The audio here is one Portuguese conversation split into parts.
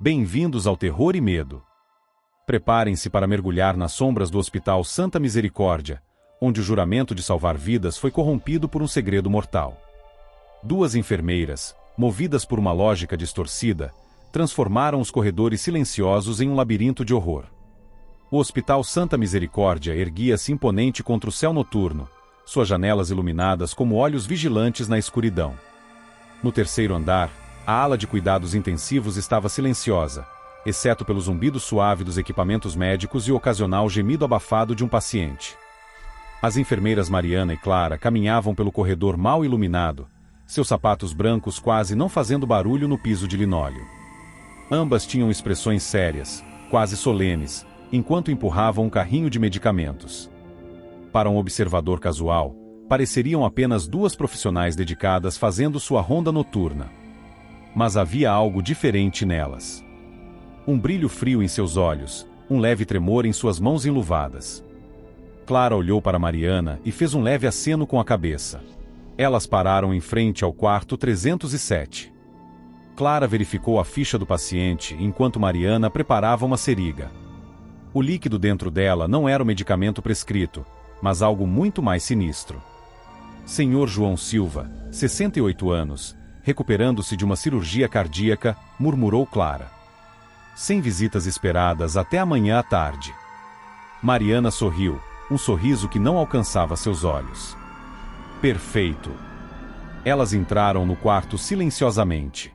Bem-vindos ao terror e medo. Preparem-se para mergulhar nas sombras do Hospital Santa Misericórdia, onde o juramento de salvar vidas foi corrompido por um segredo mortal. Duas enfermeiras, movidas por uma lógica distorcida, transformaram os corredores silenciosos em um labirinto de horror. O Hospital Santa Misericórdia erguia-se imponente contra o céu noturno, suas janelas iluminadas como olhos vigilantes na escuridão. No terceiro andar, a ala de cuidados intensivos estava silenciosa, exceto pelo zumbido suave dos equipamentos médicos e o ocasional gemido abafado de um paciente. As enfermeiras Mariana e Clara caminhavam pelo corredor mal iluminado, seus sapatos brancos quase não fazendo barulho no piso de linóleo. Ambas tinham expressões sérias, quase solenes, enquanto empurravam um carrinho de medicamentos. Para um observador casual, pareceriam apenas duas profissionais dedicadas fazendo sua ronda noturna. Mas havia algo diferente nelas. Um brilho frio em seus olhos, um leve tremor em suas mãos enluvadas. Clara olhou para Mariana e fez um leve aceno com a cabeça. Elas pararam em frente ao quarto 307. Clara verificou a ficha do paciente enquanto Mariana preparava uma seringa. O líquido dentro dela não era o medicamento prescrito, mas algo muito mais sinistro. Senhor João Silva, 68 anos, recuperando-se de uma cirurgia cardíaca, murmurou Clara. Sem visitas esperadas até amanhã à tarde. Mariana sorriu, um sorriso que não alcançava seus olhos. Perfeito. Elas entraram no quarto silenciosamente.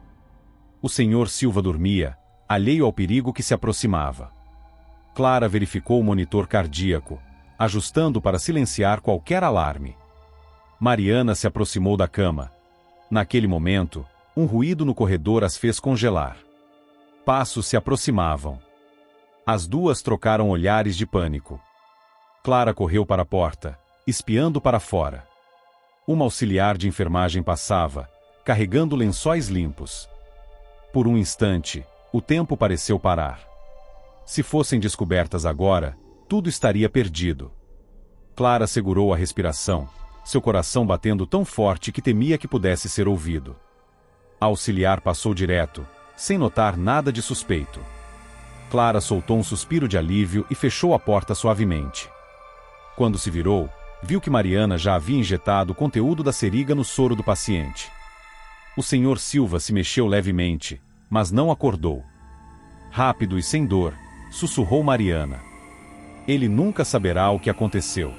O senhor Silva dormia, alheio ao perigo que se aproximava. Clara verificou o monitor cardíaco, ajustando para silenciar qualquer alarme. Mariana se aproximou da cama. Naquele momento, um ruído no corredor as fez congelar. Passos se aproximavam. As duas trocaram olhares de pânico. Clara correu para a porta, espiando para fora. Uma auxiliar de enfermagem passava, carregando lençóis limpos. Por um instante, o tempo pareceu parar. Se fossem descobertas agora, tudo estaria perdido. Clara segurou a respiração, seu coração batendo tão forte que temia que pudesse ser ouvido. A auxiliar passou direto, sem notar nada de suspeito. Clara soltou um suspiro de alívio e fechou a porta suavemente. Quando se virou, viu que Mariana já havia injetado o conteúdo da seringa no soro do paciente. O senhor Silva se mexeu levemente, mas não acordou. Rápido e sem dor, sussurrou Mariana. Ele nunca saberá o que aconteceu.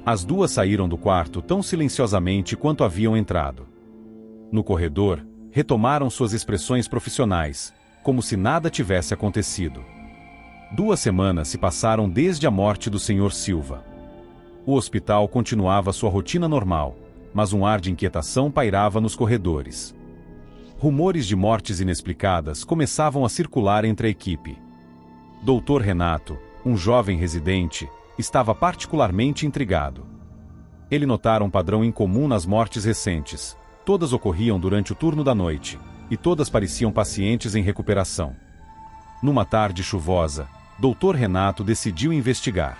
As duas saíram do quarto tão silenciosamente quanto haviam entrado. No corredor, retomaram suas expressões profissionais, como se nada tivesse acontecido. 2 semanas se passaram desde a morte do senhor Silva. O hospital continuava sua rotina normal, mas um ar de inquietação pairava nos corredores. Rumores de mortes inexplicadas começavam a circular entre a equipe. Dr. Renato, um jovem residente, estava particularmente intrigado. Ele notara um padrão incomum nas mortes recentes. Todas ocorriam durante o turno da noite, e todas pareciam pacientes em recuperação. Numa tarde chuvosa, Dr. Renato decidiu investigar.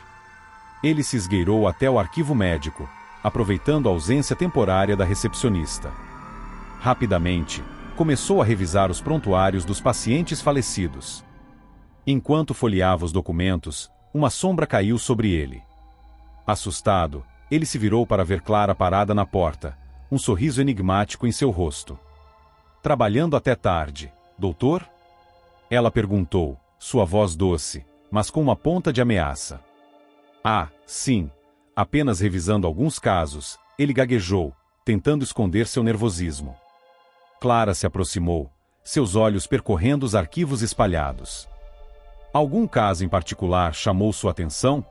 Ele se esgueirou até o arquivo médico, aproveitando a ausência temporária da recepcionista. Rapidamente, começou a revisar os prontuários dos pacientes falecidos. Enquanto folheava os documentos, uma sombra caiu sobre ele. Assustado, ele se virou para ver Clara parada na porta, um sorriso enigmático em seu rosto. Trabalhando até tarde, doutor? Ela perguntou, sua voz doce, mas com uma ponta de ameaça. Ah, sim. Apenas revisando alguns casos, ele gaguejou, tentando esconder seu nervosismo. Clara se aproximou, seus olhos percorrendo os arquivos espalhados. Algum caso em particular chamou sua atenção?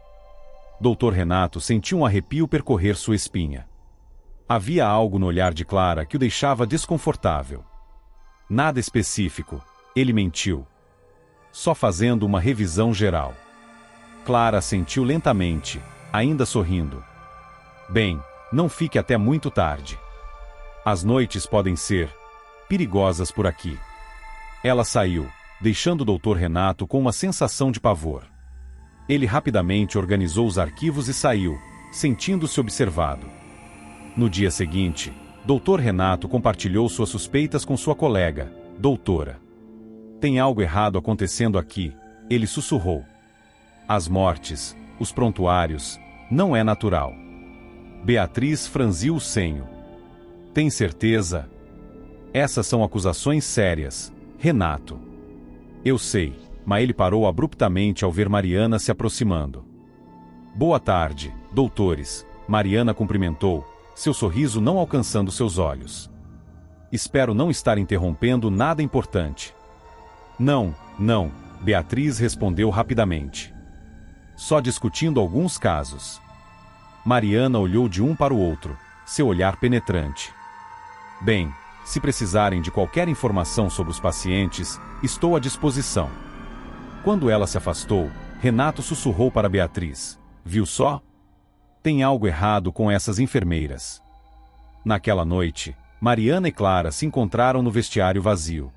Dr. Renato sentiu um arrepio percorrer sua espinha. Havia algo no olhar de Clara que o deixava desconfortável. Nada específico, ele mentiu. Só fazendo uma revisão geral. Clara assentiu lentamente, ainda sorrindo. Bem, não fique até muito tarde. As noites podem ser perigosas por aqui. Ela saiu, deixando o Dr. Renato com uma sensação de pavor. Ele rapidamente organizou os arquivos e saiu, sentindo-se observado. No dia seguinte, Dr. Renato compartilhou suas suspeitas com sua colega, doutora. Tem algo errado acontecendo aqui, ele sussurrou. As mortes, os prontuários, não é natural. Beatriz franziu o senho. Tem certeza? Essas são acusações sérias, Renato. Eu sei, mas ele parou abruptamente ao ver Mariana se aproximando. Boa tarde, doutores, Mariana cumprimentou, seu sorriso não alcançando seus olhos. Espero não estar interrompendo nada importante. Não, Beatriz respondeu rapidamente. Só discutindo alguns casos. Mariana olhou de um para o outro, seu olhar penetrante. Bem, se precisarem de qualquer informação sobre os pacientes, estou à disposição. Quando ela se afastou, Renato sussurrou para Beatriz. Viu só? Tem algo errado com essas enfermeiras. Naquela noite, Mariana e Clara se encontraram no vestiário vazio.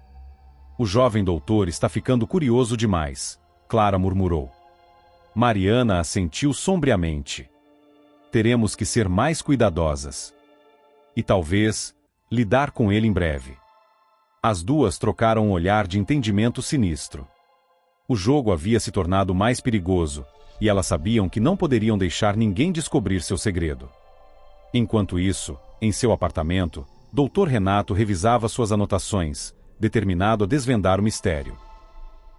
O jovem doutor está ficando curioso demais, Clara murmurou. Mariana assentiu sombriamente. Teremos que ser mais cuidadosas. E talvez, lidar com ele em breve. As duas trocaram um olhar de entendimento sinistro. O jogo havia se tornado mais perigoso, e elas sabiam que não poderiam deixar ninguém descobrir seu segredo. Enquanto isso, em seu apartamento, Dr. Renato revisava suas anotações, determinado a desvendar o mistério.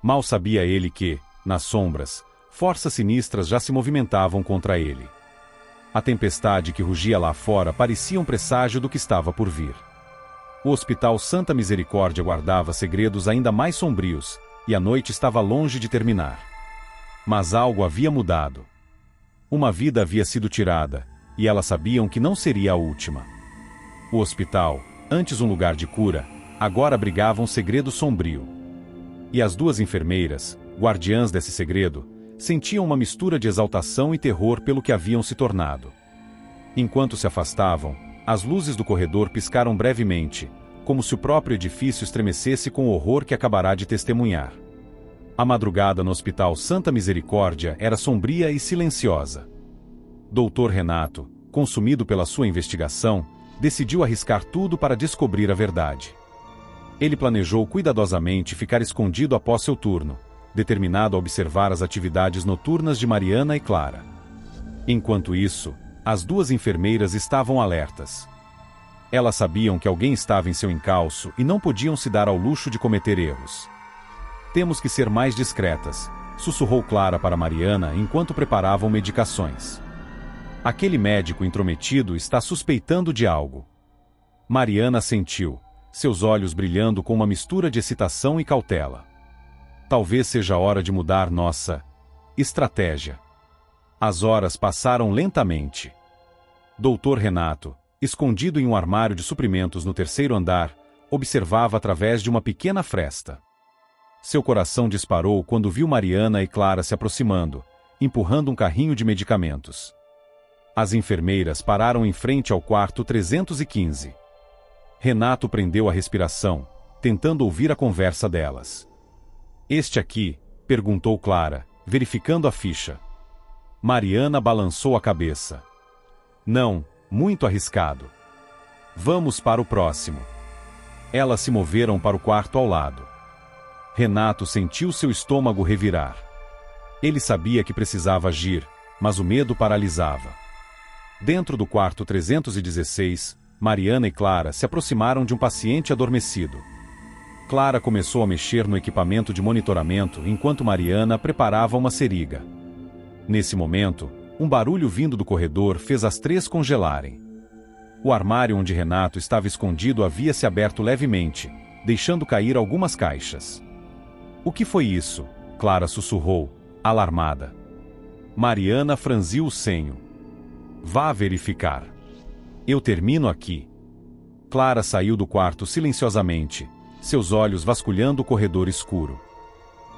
Mal sabia ele que, nas sombras, forças sinistras já se movimentavam contra ele. A tempestade que rugia lá fora parecia um presságio do que estava por vir. O Hospital Santa Misericórdia guardava segredos ainda mais sombrios, e a noite estava longe de terminar. Mas algo havia mudado. Uma vida havia sido tirada, e elas sabiam que não seria a última. O hospital, antes um lugar de cura, agora abrigava um segredo sombrio. E as duas enfermeiras, guardiãs desse segredo, sentiam uma mistura de exaltação e terror pelo que haviam se tornado. Enquanto se afastavam, as luzes do corredor piscaram brevemente, como se o próprio edifício estremecesse com o horror que acabará de testemunhar. A madrugada no Hospital Santa Misericórdia era sombria e silenciosa. Dr. Renato, consumido pela sua investigação, decidiu arriscar tudo para descobrir a verdade. Ele planejou cuidadosamente ficar escondido após seu turno, determinado a observar as atividades noturnas de Mariana e Clara. Enquanto isso, as duas enfermeiras estavam alertas. Elas sabiam que alguém estava em seu encalço e não podiam se dar ao luxo de cometer erros. Temos que ser mais discretas, sussurrou Clara para Mariana enquanto preparavam medicações. Aquele médico intrometido está suspeitando de algo. Mariana sentiu, seus olhos brilhando com uma mistura de excitação e cautela. Talvez seja a hora de mudar nossa estratégia. As horas passaram lentamente. Dr. Renato, escondido em um armário de suprimentos no terceiro andar, observava através de uma pequena fresta. Seu coração disparou quando viu Mariana e Clara se aproximando, empurrando um carrinho de medicamentos. As enfermeiras pararam em frente ao quarto 315. Renato prendeu a respiração, tentando ouvir a conversa delas. Este aqui? Perguntou Clara, verificando a ficha. Mariana balançou a cabeça. Não, muito arriscado. Vamos para o próximo. Elas se moveram para o quarto ao lado. Renato sentiu seu estômago revirar. Ele sabia que precisava agir, mas o medo paralisava. Dentro do quarto 316, Mariana e Clara se aproximaram de um paciente adormecido. Clara começou a mexer no equipamento de monitoramento enquanto Mariana preparava uma seringa. Nesse momento, um barulho vindo do corredor fez as três congelarem. O armário onde Renato estava escondido havia se aberto levemente, deixando cair algumas caixas. O que foi isso? Clara sussurrou, alarmada. Mariana franziu o senho. Vá verificar. Eu termino aqui. Clara saiu do quarto silenciosamente, seus olhos vasculhando o corredor escuro.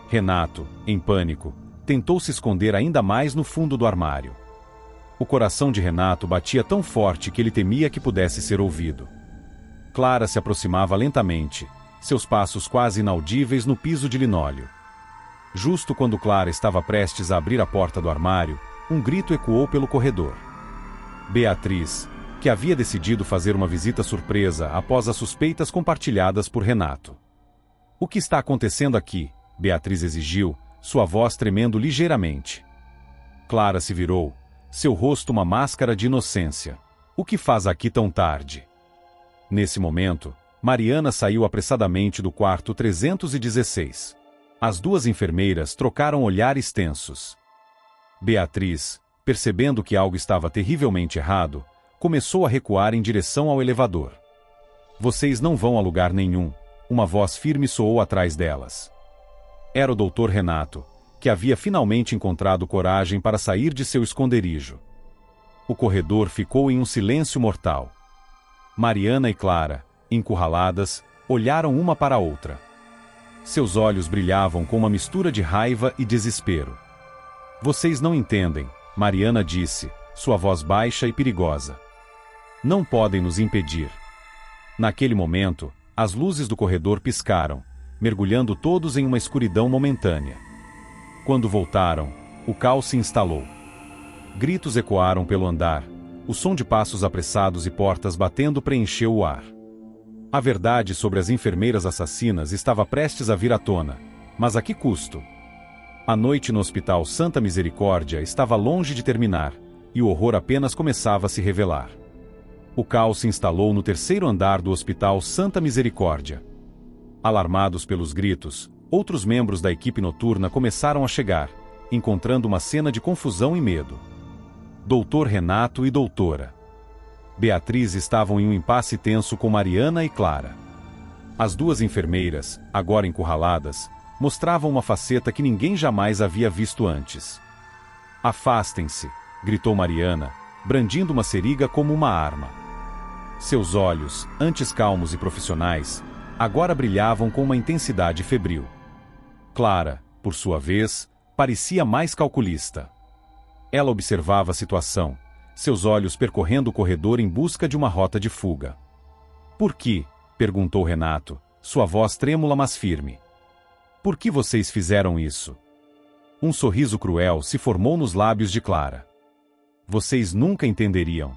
Renato, em pânico, tentou se esconder ainda mais no fundo do armário. O coração de Renato batia tão forte que ele temia que pudesse ser ouvido. Clara se aproximava lentamente, seus passos quase inaudíveis no piso de linóleo. Justo quando Clara estava prestes a abrir a porta do armário, um grito ecoou pelo corredor. Beatriz, que havia decidido fazer uma visita surpresa após as suspeitas compartilhadas por Renato. O que está acontecendo aqui? Beatriz exigiu, sua voz tremendo ligeiramente. Clara se virou, seu rosto uma máscara de inocência. O que faz aqui tão tarde? Nesse momento, Mariana saiu apressadamente do quarto 316. As duas enfermeiras trocaram olhares tensos. Beatriz, percebendo que algo estava terrivelmente errado, começou a recuar em direção ao elevador. Vocês não vão a lugar nenhum, uma voz firme soou atrás delas. Era o Dr. Renato, que havia finalmente encontrado coragem para sair de seu esconderijo. O corredor ficou em um silêncio mortal. Mariana e Clara, encurraladas, olharam uma para a outra. Seus olhos brilhavam com uma mistura de raiva e desespero. Vocês não entendem, Mariana disse, sua voz baixa e perigosa. Não podem nos impedir. Naquele momento, as luzes do corredor piscaram, mergulhando todos em uma escuridão momentânea. Quando voltaram, o caos se instalou. Gritos ecoaram pelo andar, o som de passos apressados e portas batendo preencheu o ar. A verdade sobre as enfermeiras assassinas estava prestes a vir à tona, mas a que custo? A noite no Hospital Santa Misericórdia estava longe de terminar, e o horror apenas começava a se revelar. O caos se instalou no terceiro andar do Hospital Santa Misericórdia. Alarmados pelos gritos, outros membros da equipe noturna começaram a chegar, encontrando uma cena de confusão e medo. Doutor Renato e doutora Beatriz estavam em um impasse tenso com Mariana e Clara. As duas enfermeiras, agora encurraladas, mostravam uma faceta que ninguém jamais havia visto antes. Afastem-se, gritou Mariana, brandindo uma seriga como uma arma. Seus olhos, antes calmos e profissionais, agora brilhavam com uma intensidade febril. Clara, por sua vez, parecia mais calculista. Ela observava a situação, seus olhos percorrendo o corredor em busca de uma rota de fuga. Por que? Perguntou Renato, sua voz trêmula mas firme. Por que vocês fizeram isso? Um sorriso cruel se formou nos lábios de Clara. Vocês nunca entenderiam.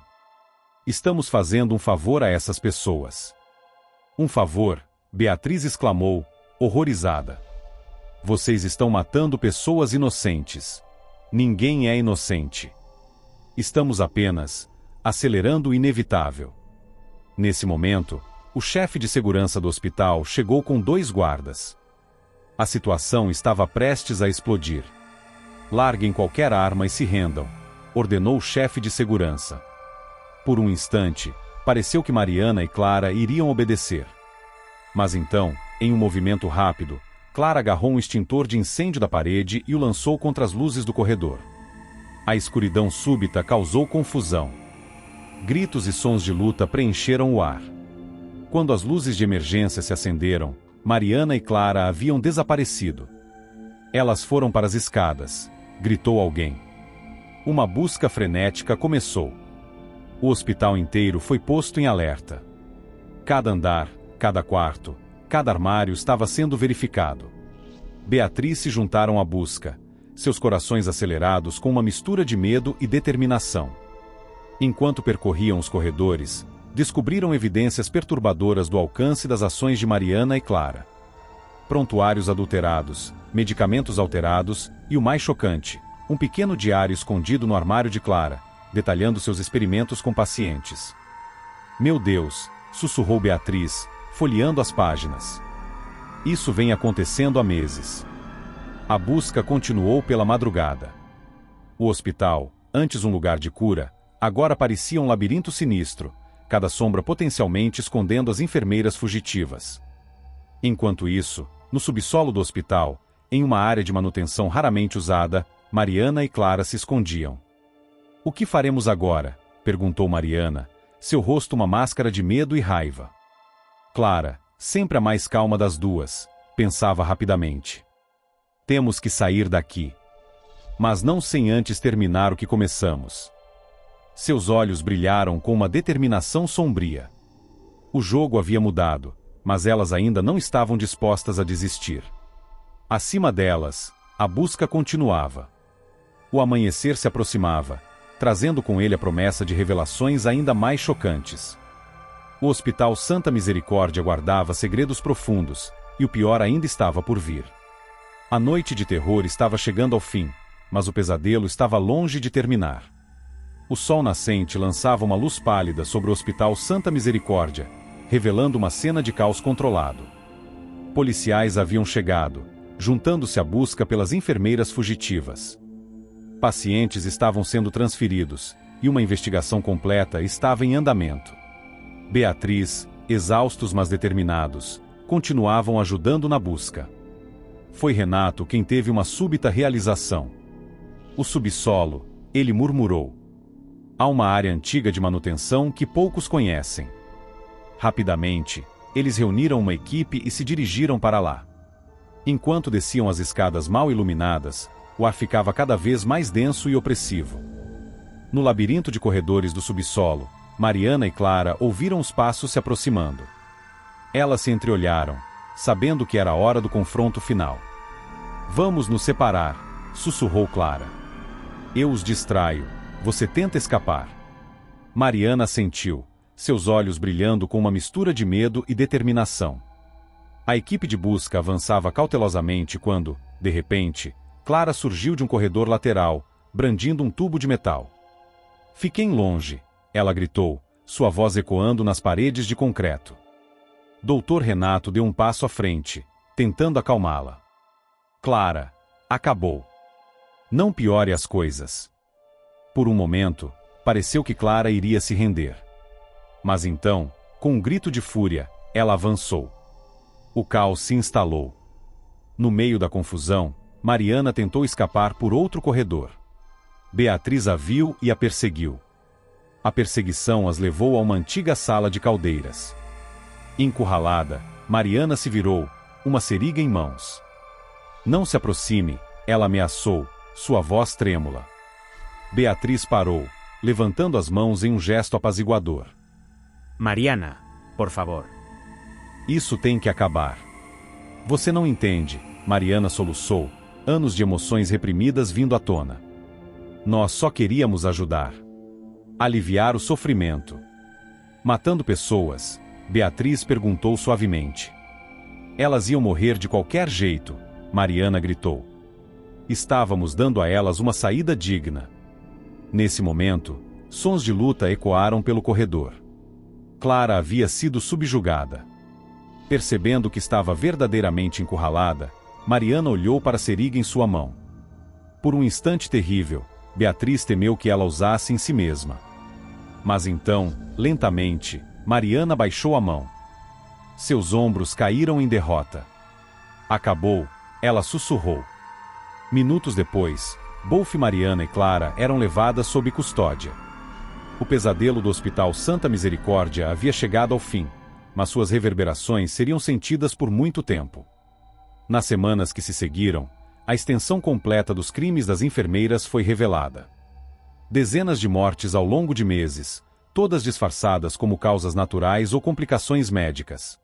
Estamos fazendo um favor a essas pessoas. Um favor? Beatriz exclamou, horrorizada. Vocês estão matando pessoas inocentes. Ninguém é inocente. Estamos apenas acelerando o inevitável. Nesse momento, o chefe de segurança do hospital chegou com 2 guardas. A situação estava prestes a explodir. Larguem qualquer arma e se rendam, ordenou o chefe de segurança. Por um instante, pareceu que Mariana e Clara iriam obedecer. Mas então, em um movimento rápido, Clara agarrou um extintor de incêndio da parede e o lançou contra as luzes do corredor. A escuridão súbita causou confusão. Gritos e sons de luta preencheram o ar. Quando as luzes de emergência se acenderam, Mariana e Clara haviam desaparecido. Elas foram para as escadas, gritou alguém. Uma busca frenética começou. O hospital inteiro foi posto em alerta. Cada andar, cada quarto, cada armário estava sendo verificado. Beatriz se juntaram à busca, seus corações acelerados com uma mistura de medo e determinação. Enquanto percorriam os corredores, descobriram evidências perturbadoras do alcance das ações de Mariana e Clara. Prontuários adulterados, medicamentos alterados e o mais chocante, um pequeno diário escondido no armário de Clara, detalhando seus experimentos com pacientes. Meu Deus, sussurrou Beatriz, folheando as páginas. Isso vem acontecendo há meses. A busca continuou pela madrugada. O hospital, antes um lugar de cura, agora parecia um labirinto sinistro, cada sombra potencialmente escondendo as enfermeiras fugitivas. Enquanto isso, no subsolo do hospital, em uma área de manutenção raramente usada, Mariana e Clara se escondiam. O que faremos agora? Perguntou Mariana, seu rosto uma máscara de medo e raiva. Clara, sempre a mais calma das duas, pensava rapidamente. Temos que sair daqui. Mas não sem antes terminar o que começamos. Seus olhos brilharam com uma determinação sombria. O jogo havia mudado, mas elas ainda não estavam dispostas a desistir. Acima delas, a busca continuava. O amanhecer se aproximava, trazendo com ele a promessa de revelações ainda mais chocantes. O Hospital Santa Misericórdia guardava segredos profundos, e o pior ainda estava por vir. A noite de terror estava chegando ao fim, mas o pesadelo estava longe de terminar. O sol nascente lançava uma luz pálida sobre o Hospital Santa Misericórdia, revelando uma cena de caos controlado. Policiais haviam chegado, juntando-se à busca pelas enfermeiras fugitivas. Pacientes estavam sendo transferidos, e uma investigação completa estava em andamento. Beatriz, exaustos mas determinados, continuavam ajudando na busca. Foi Renato quem teve uma súbita realização. O subsolo, ele murmurou. Há uma área antiga de manutenção que poucos conhecem. Rapidamente, eles reuniram uma equipe e se dirigiram para lá. Enquanto desciam as escadas mal iluminadas, o ar ficava cada vez mais denso e opressivo. No labirinto de corredores do subsolo, Mariana e Clara ouviram os passos se aproximando. Elas se entreolharam, sabendo que era a hora do confronto final. Vamos nos separar, sussurrou Clara. Eu os distraio, você tenta escapar. Mariana assentiu, seus olhos brilhando com uma mistura de medo e determinação. A equipe de busca avançava cautelosamente quando, de repente, Clara surgiu de um corredor lateral, brandindo um tubo de metal. Fiquem longe, ela gritou, sua voz ecoando nas paredes de concreto. Doutor Renato deu um passo à frente, tentando acalmá-la. Clara, acabou. Não piore as coisas. Por um momento, pareceu que Clara iria se render. Mas então, com um grito de fúria, ela avançou. O caos se instalou. No meio da confusão, Mariana tentou escapar por outro corredor. Beatriz a viu e a perseguiu. A perseguição as levou a uma antiga sala de caldeiras. Encurralada, Mariana se virou, uma seringa em mãos. Não se aproxime, ela ameaçou, sua voz trêmula. Beatriz parou, levantando as mãos em um gesto apaziguador. Mariana, por favor. Isso tem que acabar. Você não entende, Mariana soluçou, anos de emoções reprimidas vindo à tona. Nós só queríamos ajudar. Aliviar o sofrimento. Matando pessoas, Beatriz perguntou suavemente. Elas iam morrer de qualquer jeito, Mariana gritou. Estávamos dando a elas uma saída digna. Nesse momento, sons de luta ecoaram pelo corredor. Clara havia sido subjugada. Percebendo que estava verdadeiramente encurralada, Mariana olhou para a seringa em sua mão. Por um instante terrível, Beatriz temeu que ela usasse em si mesma. Mas então, lentamente, Mariana baixou a mão. Seus ombros caíram em derrota. Acabou, ela sussurrou. Minutos depois, Bolf, Mariana e Clara eram levadas sob custódia. O pesadelo do Hospital Santa Misericórdia havia chegado ao fim, mas suas reverberações seriam sentidas por muito tempo. Nas semanas que se seguiram, a extensão completa dos crimes das enfermeiras foi revelada. Dezenas de mortes ao longo de meses, todas disfarçadas como causas naturais ou complicações médicas.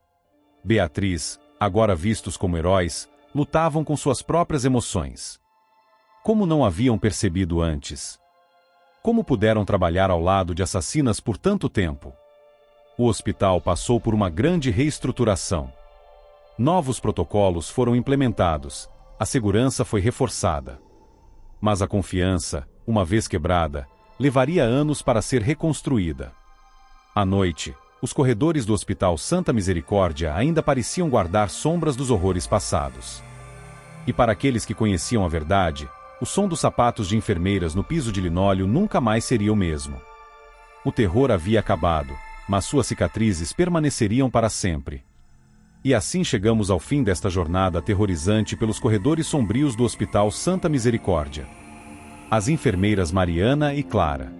Beatriz, agora vistos como heróis, lutavam com suas próprias emoções. Como não haviam percebido antes? Como puderam trabalhar ao lado de assassinas por tanto tempo? O hospital passou por uma grande reestruturação. Novos protocolos foram implementados, a segurança foi reforçada. Mas a confiança, uma vez quebrada, levaria anos para ser reconstruída. À noite, os corredores do Hospital Santa Misericórdia ainda pareciam guardar sombras dos horrores passados. E para aqueles que conheciam a verdade, o som dos sapatos de enfermeiras no piso de linóleo nunca mais seria o mesmo. O terror havia acabado, mas suas cicatrizes permaneceriam para sempre. E assim chegamos ao fim desta jornada aterrorizante pelos corredores sombrios do Hospital Santa Misericórdia. As enfermeiras Mariana e Clara.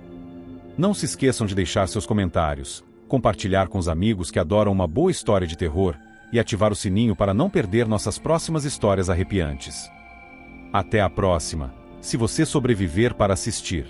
Não se esqueçam de deixar seus comentários, compartilhar com os amigos que adoram uma boa história de terror e ativar o sininho para não perder nossas próximas histórias arrepiantes. Até a próxima, se você sobreviver para assistir.